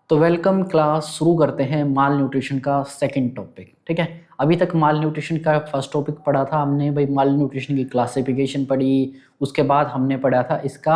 तो welcome class शुरू करते हैं माल न्यूट्रिशन का सेकंड टॉपिक। ठीक है, अभी तक माल न्यूट्रिशन का फर्स्ट टॉपिक पढ़ा था हमने भाई, माल न्यूट्रिशन की क्लासिफिकेशन पढ़ी, उसके बाद हमने पढ़ा था इसका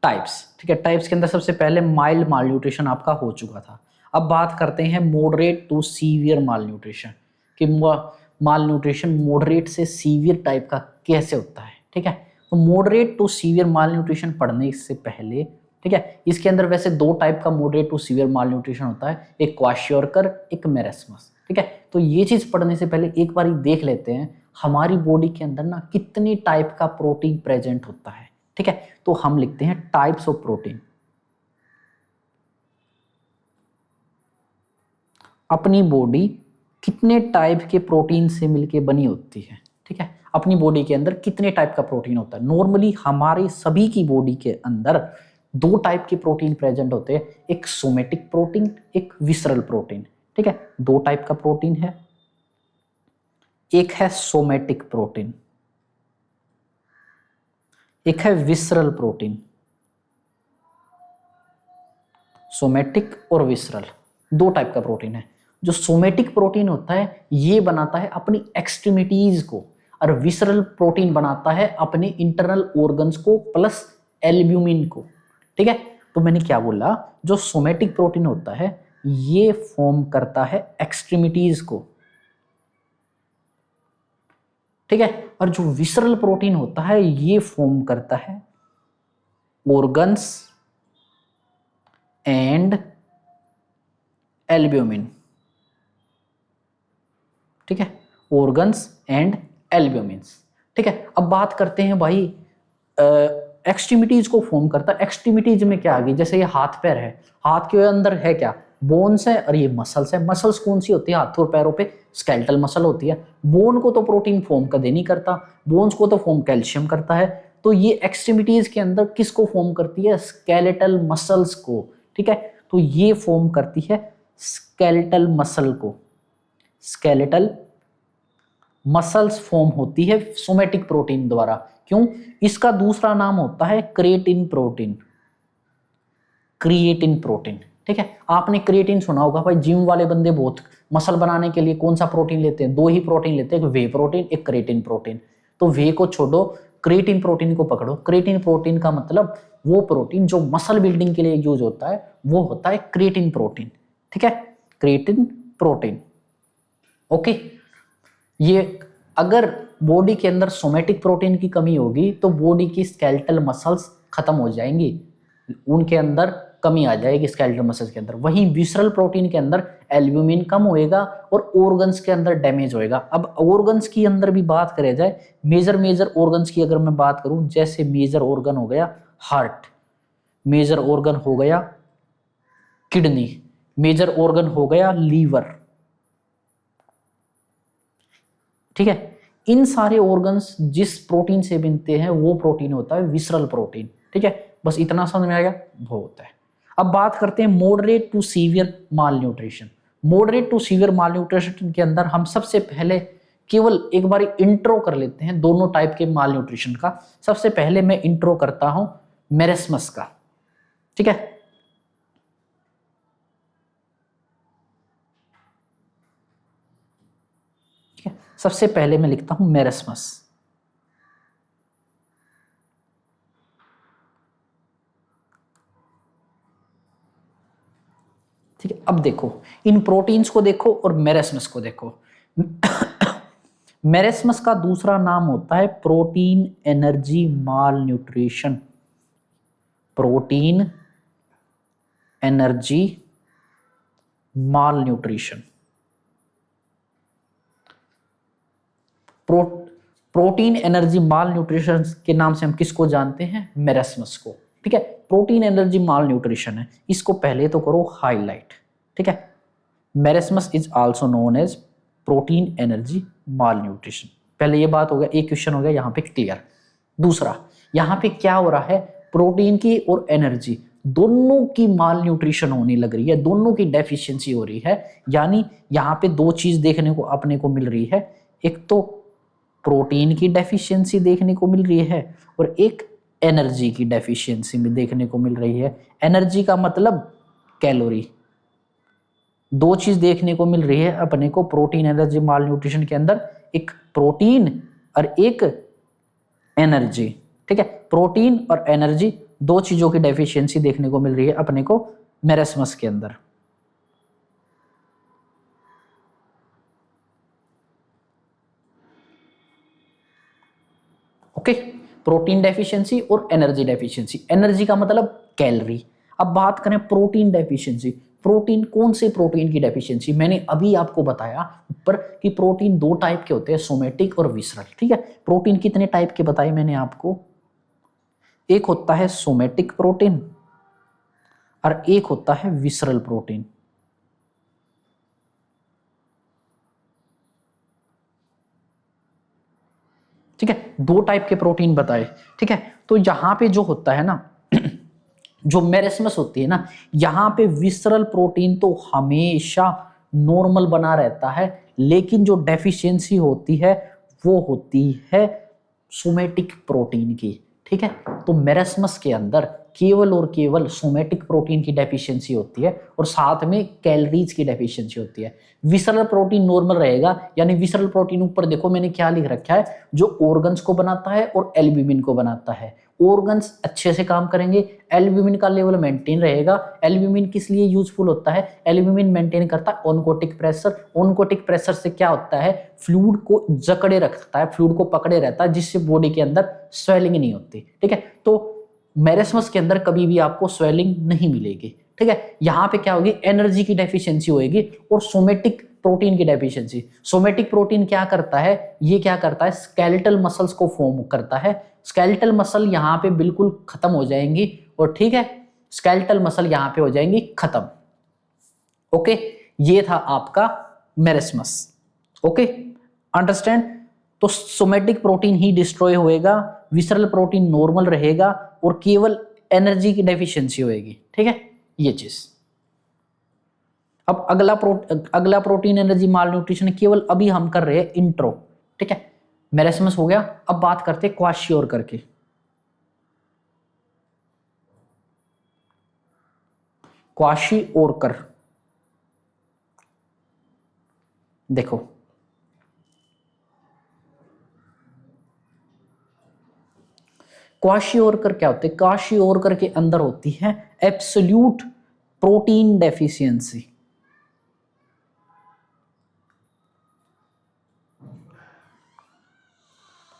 टाइप्स। ठीक है, टाइप्स के अंदर सबसे पहले माइल्ड माल न्यूट्रिशन आपका हो चुका था। अब बात करते हैं moderate to severe malnutrition कि माल न्यूट्रिशन मॉडरेट से सीवियर टाइप का कैसे होता है। ठीक है, तो moderate to severe malnutrition पढ़ने से पहले, ठीक है, इसके अंदर वैसे दो टाइप का moderate to severe malnutrition होता है, एक क्वाशियोरकर, एक मेरेस्मस। ठीक है, तो ये चीज पढ़ने से पहले एक बार देख लेते हैं हमारी बॉडी के अंदर ना कितनी टाइप का प्रोटीन प्रेजेंट होता है। ठीक है, तो हम लिखते हैं टाइप्स ऑफ प्रोटीन। अपनी बॉडी कितने टाइप के प्रोटीन से मिलके बनी होती है। ठीक है, अपनी बॉडी के अंदर कितने टाइप का प्रोटीन होता है। नॉर्मली हमारे सभी की बॉडी के अंदर दो टाइप के प्रोटीन प्रेजेंट होते हैं, एक सोमेटिक प्रोटीन, एक विसरल प्रोटीन। ठीक है, दो टाइप का प्रोटीन है, एक है सोमेटिक प्रोटीन, एक है विसरल प्रोटीन। सोमेटिक और विसरल दो टाइप का प्रोटीन है। जो सोमेटिक प्रोटीन होता है ये बनाता है अपनी एक्सट्रीमिटीज को, और विसरल प्रोटीन बनाता है अपने इंटरनल ऑर्गन्स को प्लस एल्ब्यूमिन को। ठीक है, तो मैंने क्या बोला, जो सोमेटिक प्रोटीन होता है ये फॉर्म करता है एक्सट्रीमिटीज को। ठीक है, और जो विसरल प्रोटीन होता है ये फॉर्म करता है ऑर्गन्स एंड एल्ब्यूमिन। ठीक है, ऑर्गन्स एंड एल्ब्यूमिन्स। ठीक है, अब बात करते हैं भाई एक्सट्रीमिटीज को फॉर्म करता है। एक्सट्रीमिटीज में क्या आ गई, जैसे ये हाथ पैर है, हाथ के अंदर है क्या, बोन्स है, और ये मसल्स है। मसल्स कौन सी होती है हाथों और पैरों पे, स्केलेटल मसल होती है। बोन को तो प्रोटीन फॉर्म कदे नहीं करता, बोन्स को तो फॉर्म कैल्शियम करता है। तो ये एक्सट्रीमिटीज के अंदर किसको फॉर्म करती है, स्केलेटल मसल्स को। ठीक है, तो ये फॉर्म करती है स्केलेटल मसल को। स्केलेटल मसल्स फॉर्म होती है सोमेटिक प्रोटीन द्वारा। क्यों, इसका दूसरा नाम होता है क्रिएटिन प्रोटीन। Creatine protein. ठीक है, आपने क्रिएटिन सुना होगा भाई, जिम वाले बंदे बहुत मसल बनाने के लिए कौन सा प्रोटीन लेते हैं, दो ही प्रोटीन लेते हैं, एक वे प्रोटीन, एक क्रिएटिन प्रोटीन। तो वे को छोड़ो, क्रिएटिन प्रोटीन को पकड़ो। क्रिएटिन प्रोटीन का मतलब वो प्रोटीन जो मसल बिल्डिंग के लिए यूज होता है वो होता है क्रिएटिन प्रोटीन। ठीक है, क्रिएटिन प्रोटीन। ओके, ये अगर बॉडी के अंदर सोमेटिक प्रोटीन की कमी होगी तो बॉडी की स्केलेटल मसल्स खत्म हो जाएंगी, उनके अंदर कमी आ जाएगी स्केलेटल मसल्स के अंदर। वहीं विसरल प्रोटीन के अंदर एल्ब्यूमिन कम होएगा और ऑर्गन्स के अंदर डैमेज होएगा। अब ऑर्गन्स की अंदर भी बात करें जाए, मेजर ऑर्गन्स की अगर मैं बात करूं, जैसे मेजर ऑर्गन हो गया हार्ट, मेजर ऑर्गन हो गया किडनी, मेजर ऑर्गन हो गया लीवर। ठीक है, इन सारे ऑर्गन्स जिस प्रोटीन से बनते हैं वो प्रोटीन होता है विसरल प्रोटीन। ठीक है, बस इतना समझ में आ गया, वो होता है। अब बात करते हैं moderate to severe malnutrition. Moderate to severe malnutrition के अंदर हम सबसे पहले केवल एक बार इंट्रो कर लेते हैं दोनों टाइप के माल न्यूट्रिशन का। सबसे पहले मैं इंट्रो करता हूं मेरेस्मस का। ठीक है, सबसे पहले मैं लिखता हूं मेरेस्मस। ठीक है, अब देखो इन प्रोटीन्स को देखो और मेरेस्मस को देखो। मेरेस्मस का दूसरा नाम होता है प्रोटीन एनर्जी माल न्यूट्रिशन। प्रोटीन एनर्जी माल nutrition. Protein energy malnutrition के नाम से हम किसको जानते हैं, मेरेस्मस को। ठीक है, प्रोटीन एनर्जी माल न्यूट्रिशन है, इसको पहले तो करो हाईलाइट। ठीक है, marasmus is also known as protein energy malnutrition. पहले ये बात हो गया, एक क्वेश्चन हो गया यहाँ पे क्लियर। दूसरा, यहाँ पे क्या हो रहा है, प्रोटीन की और एनर्जी दोनों की माल न्यूट्रिशन होने लग रही है, दोनों की डेफिशिएंसी हो रही है। यानी यहाँ पे दो चीज देखने को अपने को मिल रही है, एक तो प्रोटीन की डेफिशिएंसी देखने को मिल रही है और एक एनर्जी की डेफिशिएंसी में देखने को मिल रही है। एनर्जी का मतलब कैलोरी, दो चीज देखने को मिल रही है अपने को प्रोटीन एनर्जी माल न्यूट्रिशन के अंदर, एक प्रोटीन और एक एनर्जी। ठीक है, प्रोटीन और एनर्जी दो चीजों की डेफिशिएंसी देखने को मिल रही है अपने को मेरेस्मस के अंदर। ओके, प्रोटीन डेफिशिएंसी और एनर्जी डेफिशिएंसी। एनर्जी का मतलब कैलोरी। अब बात करें प्रोटीन डेफिशिएंसी। प्रोटीन, कौन से प्रोटीन की डेफिशिएंसी? मैंने अभी आपको बताया ऊपर कि प्रोटीन दो टाइप के होते हैं, सोमेटिक और विसरल। ठीक है, प्रोटीन कितने टाइप के बताए मैंने आपको? एक होता है सोमेटिक प्रोटीन और एक होता है विसरल प्रोटीन। ठीक है, दो टाइप के प्रोटीन बताए। ठीक है, तो यहां पे जो होता है ना जो मेरेस्मस होती है ना, यहां पे विसरल प्रोटीन तो हमेशा नॉर्मल बना रहता है, लेकिन जो डेफिशिएंसी होती है वो होती है सोमेटिक प्रोटीन की। ठीक है, तो मेरेस्मस के अंदर केवल और केवल सोमेटिक प्रोटीन की डेफिशिएंसी होती है और साथ में कैलोरीज की डेफिशिएंसी होती है। विसरल प्रोटीन नॉर्मल रहेगा, यानी विसरल प्रोटीन ऊपर देखो मैंने क्या लिख रखा है, जो ऑर्गन्स को बनाता है और एल्ब्यूमिन को बनाता है। ऑर्गन्स अच्छे से काम करेंगे, एल्ब्यूमिन का लेवल मेंटेन रहेगा। एल्ब्यूमिन किस लिए यूजफुल होता है? एल्ब्यूमिन मेंटेन करता है ओनकोटिक प्रेशर। ओनकोटिक प्रेशर से क्या होता है? फ्लूइड को जकड़े रखता है, फ्लूइड को पकड़े रहता है, जिससे बॉडी के अंदर स्वेलिंग नहीं होती। ठीक है, तो मेरेस्मस के अंदर कभी भी आपको स्वेलिंग नहीं मिलेगी। ठीक है, यहां पे क्या होगी? एनर्जी की डेफिशिएंसी होगी और सोमेटिक प्रोटीन की डेफिशिएंसी। सोमेटिक प्रोटीन क्या करता है? ये क्या करता है? स्केलेटल मसल्स को फॉर्म करता है। स्केलेटल मसल यहां पे बिल्कुल खत्म हो जाएंगी और ठीक है, स्केलेटल मसल यहां पे हो जाएंगी खत्म। ओके, ये था आपका मेरेस्मस। Okay, understand? तो सोमेटिक प्रोटीन ही डिस्ट्रॉय होएगा, विसरल प्रोटीन नॉर्मल रहेगा और केवल एनर्जी की डेफिशिएंसी होएगी। ठीक है, ये चीज। अब अगला प्रोटीन एनर्जी माल न्यूट्रिशन, केवल अभी हम कर रहे हैं इंट्रो। ठीक है, मेरेस्मस हो गया। अब बात करते हैं क्वाशियोरकर की। क्वाशियोरकर देखो, क्वाशियोरकर क्या होते हैं? क्वाशियोरकर के अंदर होती है एब्सोल्यूट प्रोटीन डेफिशिएंसी।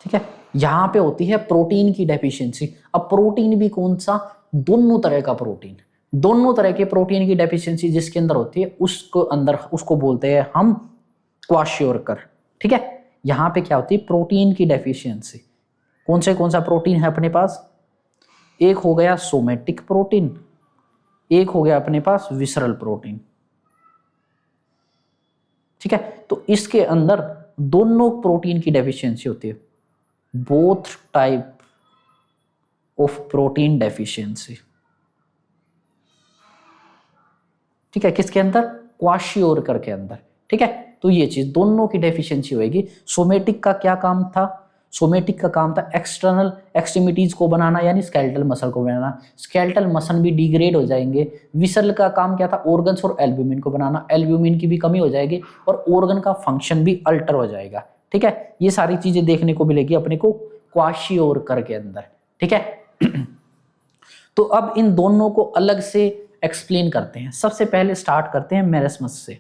ठीक है, यहां पे होती है प्रोटीन की डेफिशिएंसी। अब प्रोटीन भी कौन सा? दोनों तरह का प्रोटीन। दोनों तरह के प्रोटीन की डेफिशिएंसी जिसके अंदर होती है उसको बोलते हैं हम क्वाशियोरकर। ठीक है, यहां पे क्या होती है? प्रोटीन की डेफिशिएंसी। कौन सा प्रोटीन है अपने पास? एक हो गया सोमेटिक प्रोटीन, एक हो गया अपने पास विसरल प्रोटीन। ठीक है, तो इसके अंदर दोनों प्रोटीन की डेफिशिएंसी होती है, both type of protein deficiency. ठीक है, किसके अंदर? क्वाशियोरकर के अंदर। ठीक है, तो ये चीज दोनों की डेफिशिएंसी होगी। सोमेटिक का क्या काम था? सोमेटिक का काम था एक्सटर्नल एक्सट्रीमिटीज को बनाना, यानी स्केलेटल मसल को बनाना। स्केलेटल मसल भी डिग्रेड हो जाएंगे। विसरल का काम क्या था? ऑर्गन्स और एल्ब्यूमिन को बनाना। एल्ब्यूमिन की भी कमी हो जाएगी और ऑर्गन का फंक्शन भी अल्टर हो जाएगा। ठीक है, ये सारी चीजें देखने को मिलेगी अपने को क्वाशियोरकर के अंदर। ठीक है, तो अब इन दोनों को अलग से एक्सप्लेन करते हैं। सबसे पहले स्टार्ट करते हैं मेरेस्मस से।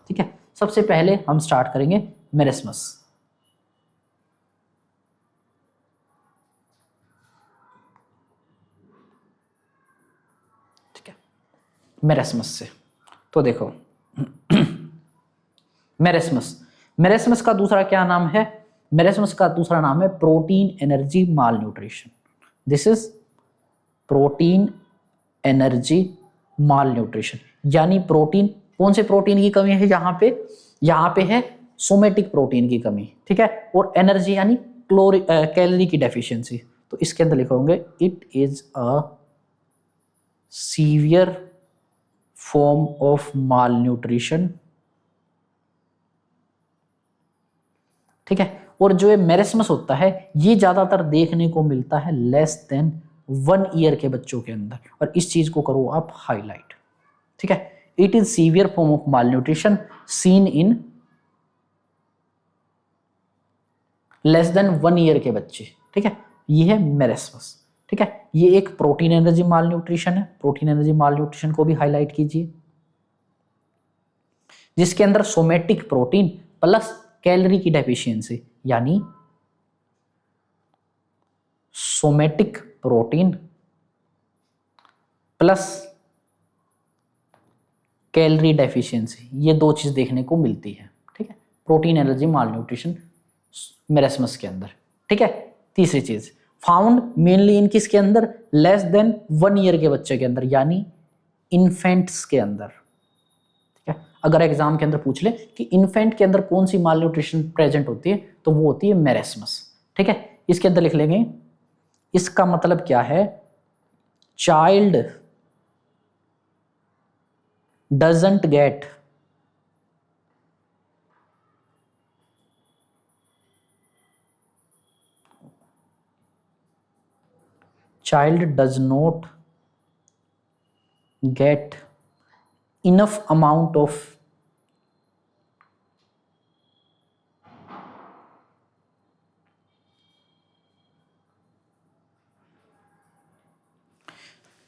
ठीक है, सबसे पहले हम स्टार्ट करेंगे मेरेस्मस। ठीक है, मेरेस्मस से तो देखो मेरेस्मस का दूसरा क्या नाम है? मेरेस्मस का दूसरा नाम है protein energy mall nutrition. This is protein energy mall nutrition, यानी प्रोटीन, कौन से प्रोटीन की कमी है यहाँ पे है सोमेटिक प्रोटीन की कमी। ठीक है, और एनर्जी यानी कैलोरी की डेफिशिएंसी। तो इसके अंदर लिखोगे it is a severe form of mall nutrition. ठीक है, और जो ये मेरेस्मस होता है ये ज्यादातर देखने को मिलता है लेस देन 1 ईयर के बच्चों के अंदर, और इस चीज को करो आप हाईलाइट। ठीक है, it is severe form of malnutrition seen in less than 1 year के बच्चे। ठीक है, ये है मेरेस्मस। ठीक है, ये एक प्रोटीन एनर्जी माल न्यूट्रिशन है। प्रोटीन एनर्जी माल न्यूट्रिशन को भी हाईलाइट कीजिए, जिसके अंदर सोमेटिक प्रोटीन प्लस कैलोरी की डेफिशिएंसी, यानी somatic protein plus calorie deficiency, ये दो चीज देखने को मिलती है। ठीक है, प्रोटीन एनर्जी माल न्यूट्रिशन मेरेस्मस के अंदर। ठीक है, तीसरी चीज फाउंड मेनली इन किसके अंदर, लेस देन 1 ईयर के बच्चे के अंदर, यानी इन्फेंट्स के अंदर। ठीक है, अगर एग्जाम के अंदर पूछ ले कि इन्फेंट के अंदर कौन सी माल न्यूट्रिशन प्रेजेंट होती है, तो वो होती है मेरेस्मस। ठीक है, इसके अंदर लिख लेंगे, इसका मतलब क्या है, child doesn't gate child does not get enough amount of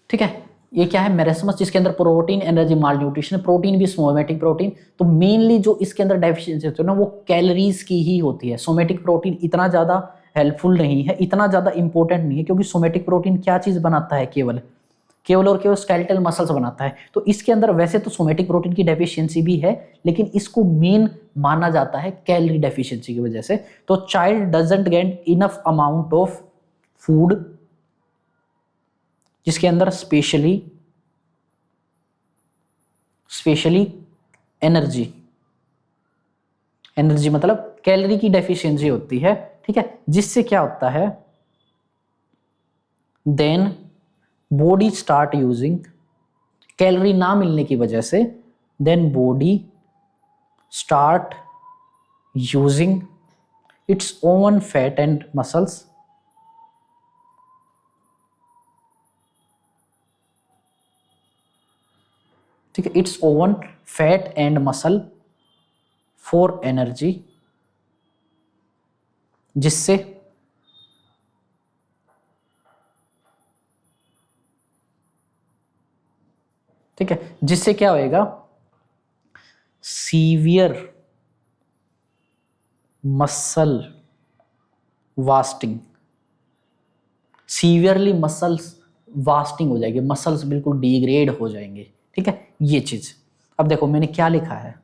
ठीक है, ये क्या है, मेरेस्मस, जिसके अंदर प्रोटीन एनर्जी माल न्यूट्रिशन, प्रोटीन भी सोमेटिक प्रोटीन। तो मेनली जो इसके अंदर डेफिशिएंसी होती है ना, वो कैलोरीज की ही होती है। सोमेटिक प्रोटीन इतना ज्यादा हेल्पफुल नहीं है, इतना ज्यादा इंपॉर्टेंट नहीं है, क्योंकि सोमेटिक प्रोटीन क्या चीज बनाता है, केवल और केवल स्केलेटल मसल्स बनाता है। तो इसके अंदर वैसे तो सोमेटिक प्रोटीन की डेफिशिएंसी भी है, लेकिन इसको मेन माना जाता है कैलोरी डेफिशिएंसी की वजह से। तो child doesn't get enough amount of food, जिसके अंदर स्पेशली एनर्जी मतलब कैलोरी की डेफिशिएंसी होती है। ठीक है, जिससे क्या होता है, then body start using, calorie ना मिलने की वजह से then body start using its own fat and muscles ठीक है, its own fat and muscle for energy, जिससे ठीक है, जिससे क्या होएगा, severe muscle wasting, severely muscles wasting हो जाएगी, मसल्स बिल्कुल डिग्रेड हो जाएंगे। ठीक है, ये चीज। अब देखो मैंने क्या लिखा है,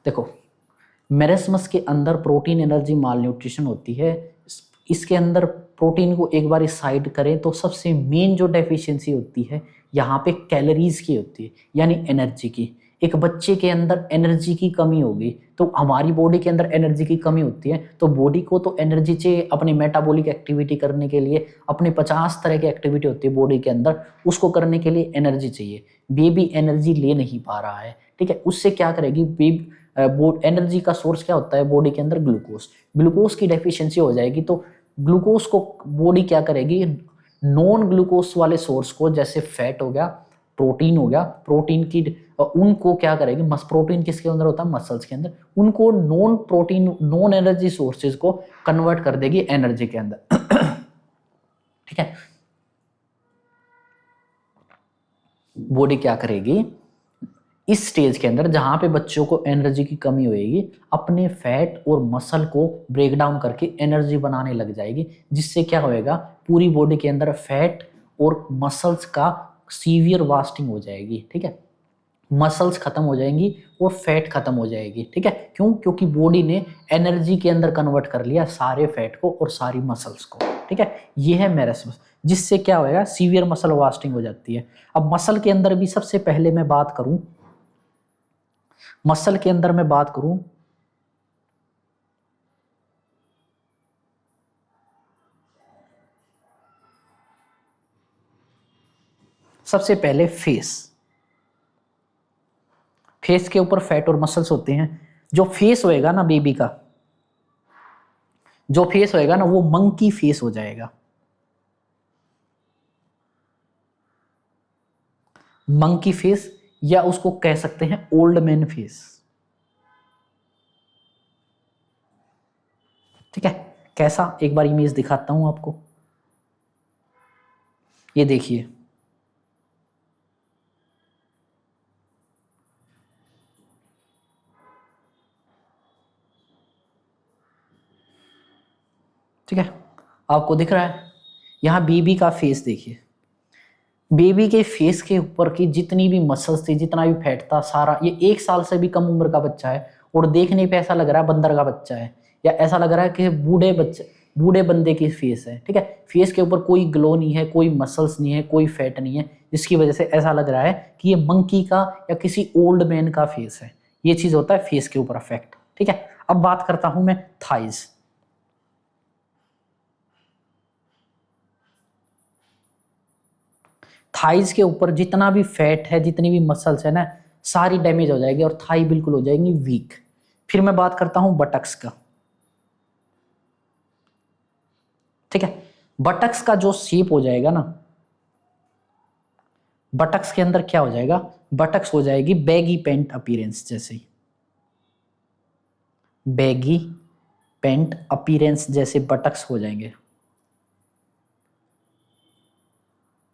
देखो मेरेस्मस के अंदर प्रोटीन एनर्जी माल न्यूट्रिशन होती है। इसके अंदर प्रोटीन को एक बार साइड करें तो सबसे मेन जो डेफिशिएंसी होती है यहाँ पे कैलोरीज की होती है, यानी एनर्जी की। एक बच्चे के अंदर एनर्जी की कमी होगी, तो हमारी बॉडी के अंदर एनर्जी की कमी होती है, तो बॉडी को तो एनर्जी चाहिए अपने मेटाबॉलिक एक्टिविटी करने के लिए। अपने 50 तरह की एक्टिविटी होती है बॉडी के अंदर, उसको करने के लिए एनर्जी चाहिए। बेबी एनर्जी ले नहीं पा रहा है। ठीक है, उससे क्या करेगी, बेबी एनर्जी का सोर्स क्या होता है बॉडी के अंदर, ग्लूकोज की डेफिशिएंसी हो जाएगी। तो ग्लूकोज को बॉडी क्या करेगी, नॉन ग्लूकोज वाले सोर्स को, जैसे फैट हो गया, प्रोटीन हो गया, प्रोटीन की उनको क्या करेगी, प्रोटीन किसके अंदर होता है, मसल्स के अंदर, उनको non protein non energy sources को कन्वर्ट कर देगी एनर्जी के अंदर। ठीक है, बॉडी क्या करेगी इस स्टेज के अंदर, जहां पे बच्चों को एनर्जी की कमी होएगी, अपने फैट और मसल को ब्रेक डाउन करके एनर्जी बनाने लग जाएगी, जिससे क्या होएगा, पूरी बॉडी के अंदर फैट और मसल्स का सीवियर वास्टिंग हो जाएगी। ठीक है, मसल्स खत्म हो जाएंगी और फैट खत्म हो जाएगी। ठीक है, क्यों, क्योंकि बॉडी ने एनर्जी के अंदर कन्वर्ट कर लिया सारे फैट को और सारी मसल्स को। ठीक है, ये है मेरेस्मस, जिससे क्या होएगा, सीवियर मसल वास्टिंग हो जाती है। अब मसल के अंदर भी सबसे पहले मैं बात करूं, मसल के अंदर मैं बात करूं, सबसे पहले फेस के ऊपर फैट और मसल्स होते हैं। जो फेस होएगा ना बेबी का, जो फेस होएगा ना, वो मंकी फेस हो जाएगा। मंकी फेस, या उसको कह सकते हैं ओल्ड मैन फेस। ठीक है, कैसा, एक बार इमेज दिखाता हूं आपको, ये देखिए। ठीक है, आपको दिख रहा है, यहां बेबी का फेस देखिए। बेबी के फेस के ऊपर की जितनी भी मसल्स थी, जितना भी फैट था, सारा, ये 1 साल से भी कम उम्र का बच्चा है और देखने पे ऐसा लग रहा है बंदर का बच्चा है, या ऐसा लग रहा है कि बूढ़े बंदे की फेस है। ठीक है, फेस के ऊपर कोई ग्लो नहीं है, कोई मसल्स नहीं है, कोई फैट नहीं है, जिसकी वजह से ऐसा लग रहा है कि ये मंकी का या किसी ओल्ड मैन का फेस है। ये चीज होता है फेस के ऊपर इफेक्ट। ठीक है, अब बात करता हूं मैं थाइज। थाइज के ऊपर जितना भी फैट है, जितनी भी मसल्स है ना, सारी डैमेज हो जाएगी और थाई बिल्कुल हो जाएंगी वीक। फिर मैं बात करता हूं बटक्स का। ठीक है, बटक्स का जो शेप हो जाएगा ना, बटक्स के अंदर क्या हो जाएगा, बटक्स हो जाएगी बैगी पेंट अपीयरेंस जैसे, बैगी पेंट अपीयरेंस जैसे बटक्स हो जाएंगे।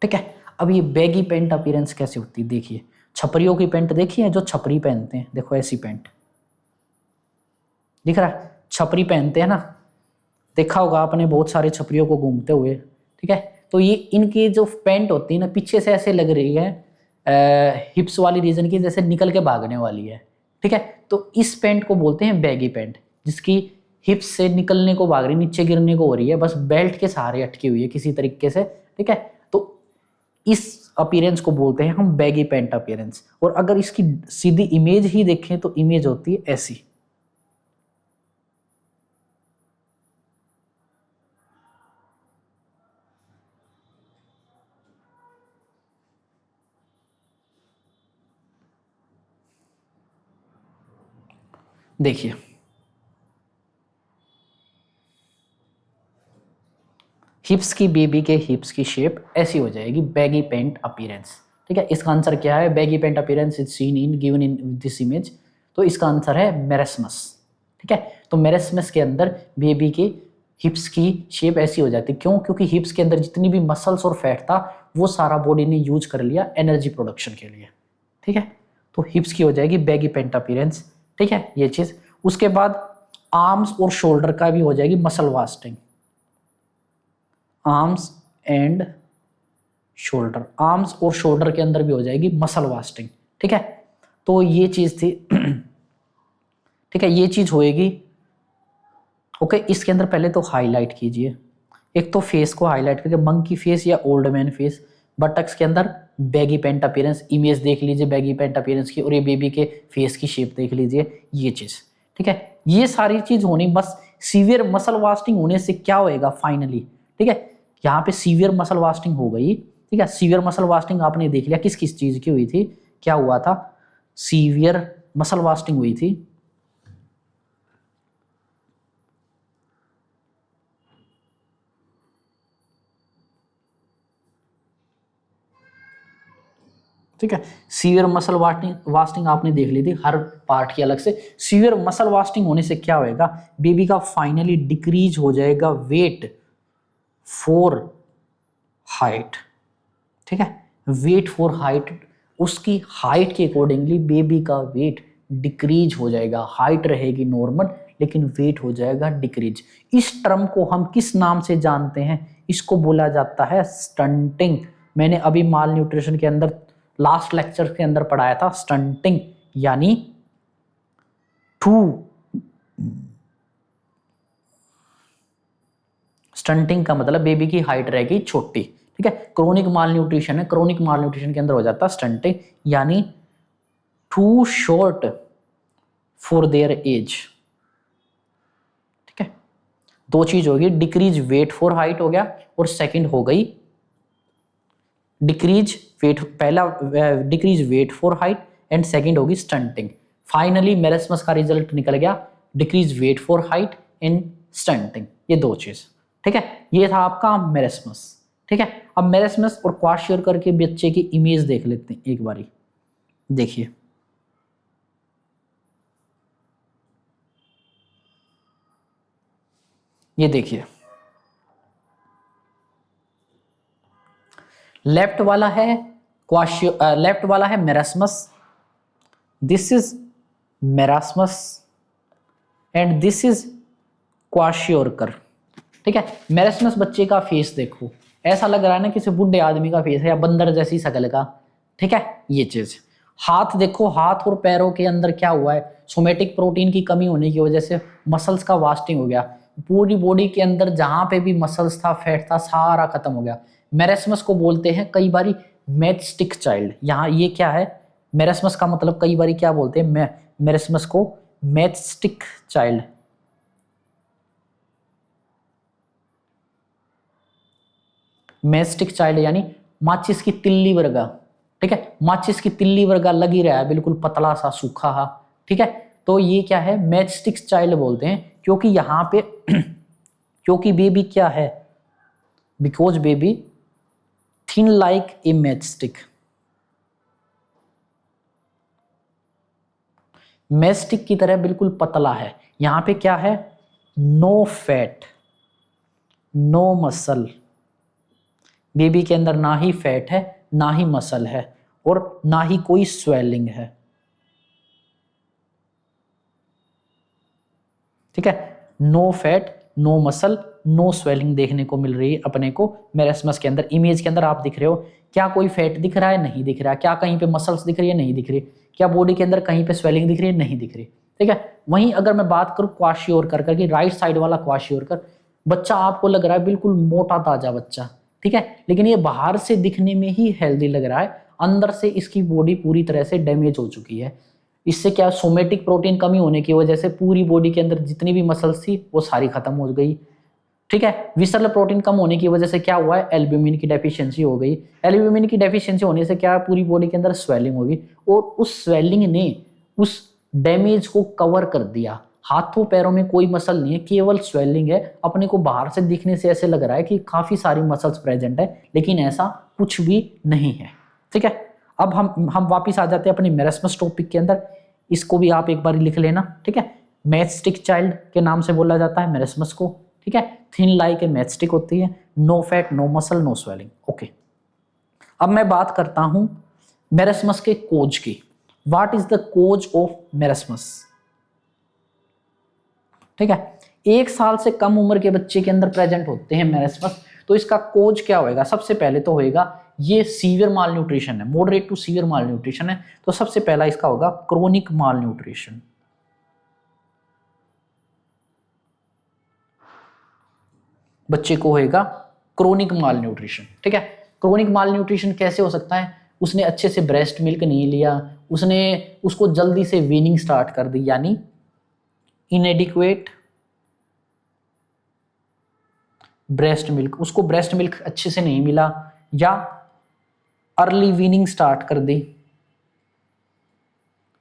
ठीक है, अब ये बैगी पेंट अपीयरेंस कैसे होती है, देखिए, छपरियों की पेंट देखी है, जो छपरी पहनते हैं, देखो ऐसी पेंट दिख रहा है, छपरी पहनते हैं ना, देखा होगा आपने बहुत सारे छपरियों को घूमते हुए। ठीक है, तो ये इनकी जो पैंट होती है ना, पीछे से ऐसे लग रही है हिप्स वाली रीजन की, जैसे निकल के भागने वाली है। ठीक है, तो इस पैंट को बोलते हैं बैगी पैंट, जिसकी हिप्स से निकलने को भाग रही, नीचे गिरने को हो रही है, बस बेल्ट के सहारे अटकी हुई है किसी तरीके से। ठीक है, तो इस अपीयरेंस को बोलते हैं हम बैगी पैंट अपीयरेंस। और अगर इसकी सीधी इमेज ही देखें तो इमेज होती है ऐसी। देखिए, हिप्स की, बेबी के हिप्स की शेप ऐसी हो जाएगी, बैगी पेंट अपीयरेंस। ठीक है, इसका आंसर क्या है, baggy pant appearance is seen in given in this image, तो इसका आंसर है मेरेस्मस। ठीक है, तो मेरेस्मस के अंदर बेबी के हिप्स की शेप ऐसी हो जाती है, क्यों, क्योंकि हिप्स के अंदर जितनी भी मसल्स और फैट था वो सारा बॉडी ने यूज कर लिया एनर्जी प्रोडक्शन के लिए। ठीक है, तो हिप्स की हो जाएगी बैगी पेंट अपीयरेंस। ठीक है, ये चीज। उसके बाद आर्म्स और शोल्डर का भी हो जाएगी muscle wasting, arms and shoulder, arms और शोल्डर के अंदर भी हो जाएगी मसल वास्टिंग। ठीक है, तो ये चीज थी। ठीक है, ये चीज होएगी। ओके, इसके अंदर पहले तो हाईलाइट कीजिए, एक तो फेस को हाईलाइट कीजिए, मंकी फेस या ओल्ड मैन फेस। बटक्स के अंदर बैगी पेंट अपीयरेंस, इमेज देख लीजिए बैगी पेंट अपीयरेंस की, और ये बेबी के फेस की शेप देख लीजिए, ये चीज। ठीक है, ये सारी चीज होनी, बस सीवियर मसल वास्टिंग होने से क्या होएगा फाइनली। ठीक है, यहाँ पे सीवियर मसल वास्टिंग हो गई। ठीक है, सीवियर मसल वास्टिंग आपने देख लिया किस किस चीज की हुई थी, क्या हुआ था, सीवियर मसल वास्टिंग हुई थी। ठीक है, सीवियर मसल वास्टिंग आपने देख ली थी, हर पार्ट की अलग से। सीवियर मसल वास्टिंग होने से क्या होएगा, बेबी का फाइनली डिक्रीज हो जाएगा वेट फॉर हाइट। ठीक है, वेट फॉर हाइट, उसकी हाइट के अकॉर्डिंगली बेबी का वेट डिक्रीज हो जाएगा। हाइट रहेगी नॉर्मल लेकिन वेट हो जाएगा डिक्रीज। इस टर्म को हम किस नाम से जानते हैं, इसको बोला जाता है स्टंटिंग। मैंने अभी माल न्यूट्रिशन के अंदर लास्ट लेक्चर के अंदर पढ़ाया था स्टंटिंग, यानी टू स्टंटिंग का मतलब बेबी की हाइट रहेगी छोटी। ठीक है, क्रोनिक माल न्यूट्रिशन है, क्रोनिक माल न्यूट्रिशन के अंदर हो जाता है स्टंटिंग, यानी too short for their age. ठीक है, दो चीज होगी, डिक्रीज वेट फॉर हाइट हो गया, और सेकंड हो गई डिक्रीज वेट, पहला decrease weight for height and second होगी स्टंटिंग। फाइनली मेरेस्मस का रिजल्ट निकल गया, decrease weight for height and stunting, ये दो चीज। ठीक है, ये था आपका मेरेस्मस। ठीक है, अब मेरेस्मस और क्वाशियोकर के बच्चे की इमेज देख लेते हैं एक बारी। देखिए ये देखिए, लेफ्ट वाला है लेफ्ट वाला है marasmus, this is marasmus and this is kwashiorkor. ठीक है, मेरास्मस बच्चे का फेस देखो, ऐसा लग रहा है ना किसी बुढ़े आदमी का फेस है या बंदर जैसी शक्ल का। ठीक है, ये चीज। हाथ देखो, हाथ और पैरों के अंदर क्या हुआ है, सोमेटिक प्रोटीन की कमी होने की वजह से मसल्स का वास्टिंग हो गया, पूरी बॉडी के अंदर जहां पे भी मसल्स था, फैट था, सारा खत्म हो गया। मेरास्मस को बोलते हैं कई बारी मैचस्टिक चाइल्ड। यहाँ ये क्या है, मेरास्मस का मतलब कई बारी क्या बोलते हैं, मेरास्मस को मैचस्टिक चाइल्ड। मैचस्टिक चाइल्ड यानी माचिस की तिल्ली वर्गा। ठीक है, माचिस की तिल्ली वर्गा लगी रहा है, बिल्कुल पतला सा सूखा हा। ठीक है, तो ये क्या है, मैचस्टिक चाइल्ड बोलते हैं, क्योंकि यहाँ पे क्योंकि बेबी क्या है, because baby thin like a matchstick. Matchstick की तरह बिल्कुल पतला है। यहाँ पे क्या है, no fat, no muscle. Baby के अंदर ना ही फैट है, ना ही मसल है, और ना ही कोई स्वेलिंग है। ठीक है, no fat, no muscle, no swelling देखने को मिल रही है अपने को मेरास्मस के अंदर। इमेज के अंदर आप दिख रहे हो, क्या कोई फैट दिख रहा है, नहीं दिख रहा। क्या कहीं पे मसल्स दिख रही है, नहीं दिख रही। क्या बॉडी के अंदर कहीं पे स्वेलिंग दिख रही है, नहीं दिख रही। ठीक है, वहीं अगर मैं बात करूं क्वाशियोरकर की, राइट साइड वाला क्वाशियोरकर, बच्चा आपको लग रहा है बिल्कुल मोटा ताजा बच्चा। ठीक है, लेकिन ये बाहर से दिखने में ही हेल्दी लग रहा है, अंदर से इसकी बॉडी पूरी तरह से डैमेज हो चुकी है। इससे क्या, सोमेटिक प्रोटीन कमी होने की वजह से पूरी बॉडी के अंदर जितनी भी मसल्स थी वो सारी खत्म हो गई। ठीक है, विसरल प्रोटीन कम होने की वजह से क्या हुआ है, एल्ब्यूमिन की डेफिशिएंसी हो गई। एल्ब्यूमिन की डेफिशिएंसी होने से क्या, पूरी बॉडी के अंदर स्वेलिंग होगी, और उस स्वेलिंग ने उस डैमेज को कवर कर दिया। हाथों पैरों में कोई मसल नहीं है, केवल स्वेलिंग है। अपने को बाहर से दिखने से ऐसे लग रहा है कि काफी सारी मसल्स प्रेजेंट है, लेकिन ऐसा कुछ भी नहीं है। ठीक है, अब हम वापिस आ जाते हैं अपने मेरास्मस टॉपिक के अंदर। इसको भी आप एक बार लिख लेना। ठीक है, मैचस्टिक चाइल्ड के नाम से बोला जाता है मेरास्मस को। ठीक है, थिन लाइक ए मैचस्टिक होती है, no fat, no muscle, no swelling. Okay, अब मैं बात करता हूं मेरास्मस के कोज की। What is the cause of marasmus? ठीक है, 1 साल से कम उम्र के बच्चे के अंदर प्रेजेंट होते हैं मेरास्मस। तो इसका कोज क्या होएगा, सबसे पहले तो होएगा ये सीवियर माल न्यूट्रिशन है, moderate to severe malnutrition है। तो सबसे पहला इसका होगा क्रोनिक माल न्यूट्रिशन। बच्चे को होएगा क्रोनिक माल न्यूट्रिशन। ठीक है, क्रोनिक माल न्यूट्रिशन कैसे हो सकता है, उसने अच्छे से ब्रेस्ट मिल्क नहीं लिया, उसको जल्दी से वीनिंग स्टार्ट कर दी, यानी इनएडिक्वेट ब्रेस्ट मिल्क, उसको ब्रेस्ट मिल्क अच्छे से नहीं मिला, या अर्ली वीनिंग स्टार्ट कर दी,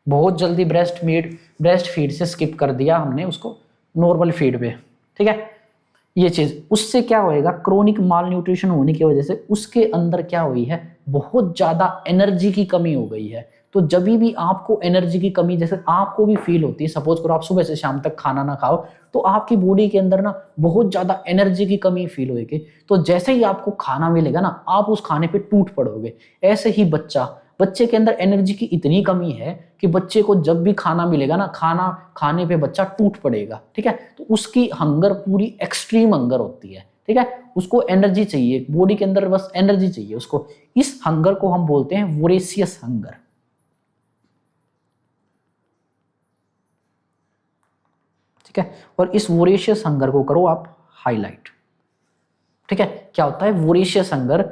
बहुत जल्दी ब्रेस्ट फीड से स्किप कर दिया हमने उसको नॉर्मल फीड पे। ठीक है, ये चीज, उससे क्या होएगा, क्रोनिक माल न्यूट्रिशन होने की वजह से उसके अंदर क्या हुई है, बहुत ज्यादा एनर्जी की कमी हो गई है। तो जब भी आपको एनर्जी की कमी जैसे आपको भी फील होती है, सपोज करो आप सुबह से शाम तक खाना ना खाओ, तो आपकी बॉडी के अंदर ना बहुत ज्यादा एनर्जी की कमी फील होगी। तो जैसे ही आपको खाना मिलेगा ना, आप उस खाने पे टूट पड़ोगे। ऐसे ही बच्चे के अंदर एनर्जी की इतनी कमी है कि बच्चे को जब भी खाना मिलेगा ना, खाना खाने पे बच्चा टूट पड़ेगा। ठीक है, तो उसकी हंगर पूरी एक्सट्रीम हंगर होती है। ठीक है, उसको एनर्जी चाहिए, बॉडी के अंदर बस एनर्जी चाहिए उसको। इस हंगर को हम बोलते हैं वोरेशियस हंगर। ठीक है, और इस वोरेशियस हंगर को करो आप हाईलाइट। ठीक है, क्या होता है वोरेशियस हंगर?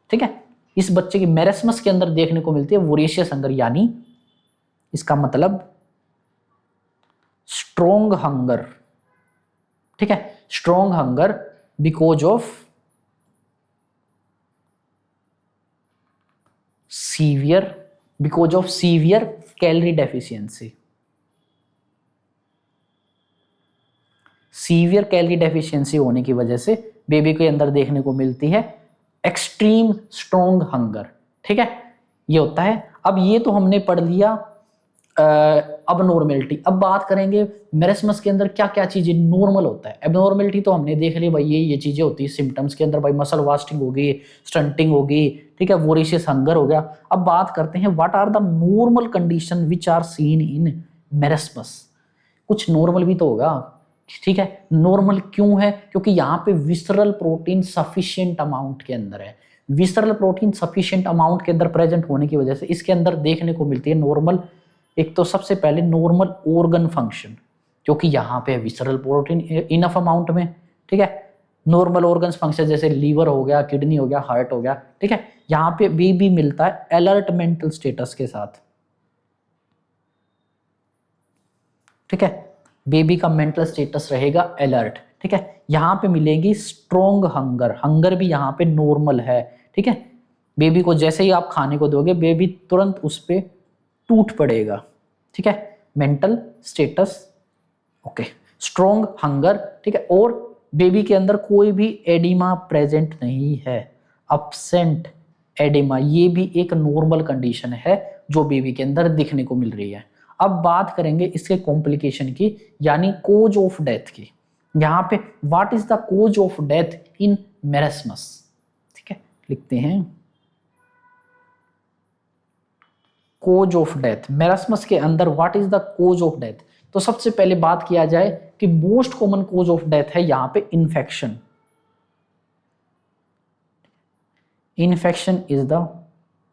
ठीक है, इस बच्चे की मेरास्मस के अंदर देखने को मिलती है वोरेशियस हंगर, यानी इसका मतलब स्ट्रोंग हंगर। ठीक है, strong hunger because of severe calorie deficiency. Severe calorie deficiency होने की वजह से बेबी के अंदर देखने को मिलती है एक्सट्रीम स्ट्रोंग हंगर। ठीक है, ये होता है। अब ये तो हमने पढ़ लिया अब नॉर्मेलिटी। अब बात करेंगे मेरेस्मस के अंदर क्या क्या चीजें नॉर्मल होता है। एबनॉर्मेलिटी तो हमने देख ली भाई, ये चीजें होती है सिम्टम्स के अंदर भाई, मसल वास्टिंग होगी, स्टंटिंग होगी, ठीक है, वोरेशियस हंगर हो गया। अब बात करते हैं what are the normal condition which are seen in marasmus. कुछ नॉर्मल भी तो होगा, ठीक है। नॉर्मल क्यों है? क्योंकि यहाँ पे विसरल प्रोटीन सफिशिएंट अमाउंट के अंदर है। विसरल प्रोटीन सफिशिएंट अमाउंट के अंदर प्रेजेंट होने की वजह से इसके अंदर देखने को मिलती है नॉर्मल। एक तो सबसे पहले नॉर्मल ऑर्गन फंक्शन, क्योंकि यहाँ पे विसरल प्रोटीन इनफ अमाउंट में, ठीक है। नॉर्मल ऑर्गन्स फंक्शन जैसे लीवर हो गया, किडनी हो गया, हार्ट हो गया, ठीक है। यहाँ पे भी मिलता है अलर्ट मेंटल स्टेटस के साथ, ठीक है। बेबी का मेंटल स्टेटस रहेगा अलर्ट, ठीक है। यहाँ पे मिलेगी स्ट्रॉन्ग हंगर, हंगर भी यहाँ पे नॉर्मल है, ठीक है। बेबी को जैसे ही आप खाने को दोगे बेबी तुरंत उस पे टूट पड़ेगा, ठीक है। Mental status okay, strong hunger, ठीक है। और बेबी के अंदर कोई भी एडिमा प्रेजेंट नहीं है, अब्सेंट एडिमा, ये भी एक नॉर्मल कंडीशन है जो बेबी के अंदर दिखने को मिल रही है। अब बात करेंगे इसके कॉम्प्लिकेशन की, यानी कोज ऑफ डेथ की। यहाँ पे what is the cause of death in marasmus, ठीक है, लिखते हैं कोज ऑफ डेथ मेरेस्मस के अंदर what is the cause of death. तो सबसे पहले बात किया जाए कि most common cause of death है यहाँ पे infection. Infection is the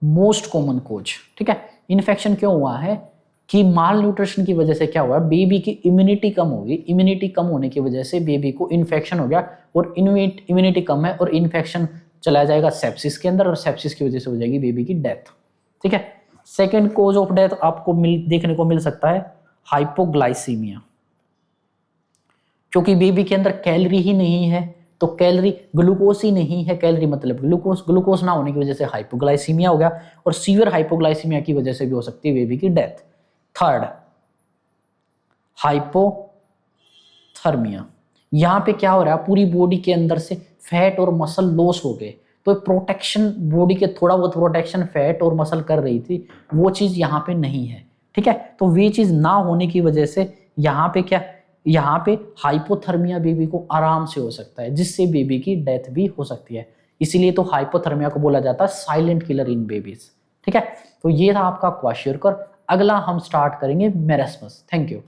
most common cause, ठीक है। इन्फेक्शन क्यों हुआ है कि माल न्यूट्रिशन की वजह से क्या हुआ, बेबी की इम्यूनिटी कम होगी, इम्यूनिटी कम होने की वजह से बेबी को इन्फेक्शन हो गया, और इम्यूनिटी कम है और इन्फेक्शन चला जाएगा सेप्सिस के अंदर, और सेप्सिस की वजह से हो जाएगी बेबी की डेथ, ठीक है। सेकेंड कोज ऑफ डेथ आपको देखने को मिल सकता है हाइपोग्लाइसीमिया, क्योंकि बेबी के अंदर कैलोरी ही नहीं है, तो कैलोरी ग्लूकोज ही नहीं है, कैलोरी मतलब ग्लूकोज, ग्लूकोज ना होने की वजह से हाइपोग्लाइसीमिया हो गया, और सीवियर हाइपोग्लाइसीमिया की वजह से भी हो सकती है बेबी की डेथ। थर्ड हाइपोथर्मिया, यहां पे क्या हो रहा है, पूरी बॉडी के अंदर से फैट और मसल लॉस हो गए, तो प्रोटेक्शन बॉडी के थोड़ा बहुत प्रोटेक्शन फैट और मसल कर रही थी, वो चीज यहाँ पे नहीं है, ठीक है। तो वे चीज ना होने की वजह से यहाँ पे क्या, यहाँ पे हाइपोथर्मिया बेबी को आराम से हो सकता है, जिससे बेबी की डेथ भी हो सकती है। इसीलिए तो हाइपोथर्मिया को बोला जाता है साइलेंट किलर इन बेबीज, ठीक है। तो ये था आपका क्वेश्चन। अगला हम स्टार्ट करेंगे मेरेस्मस। Thank you.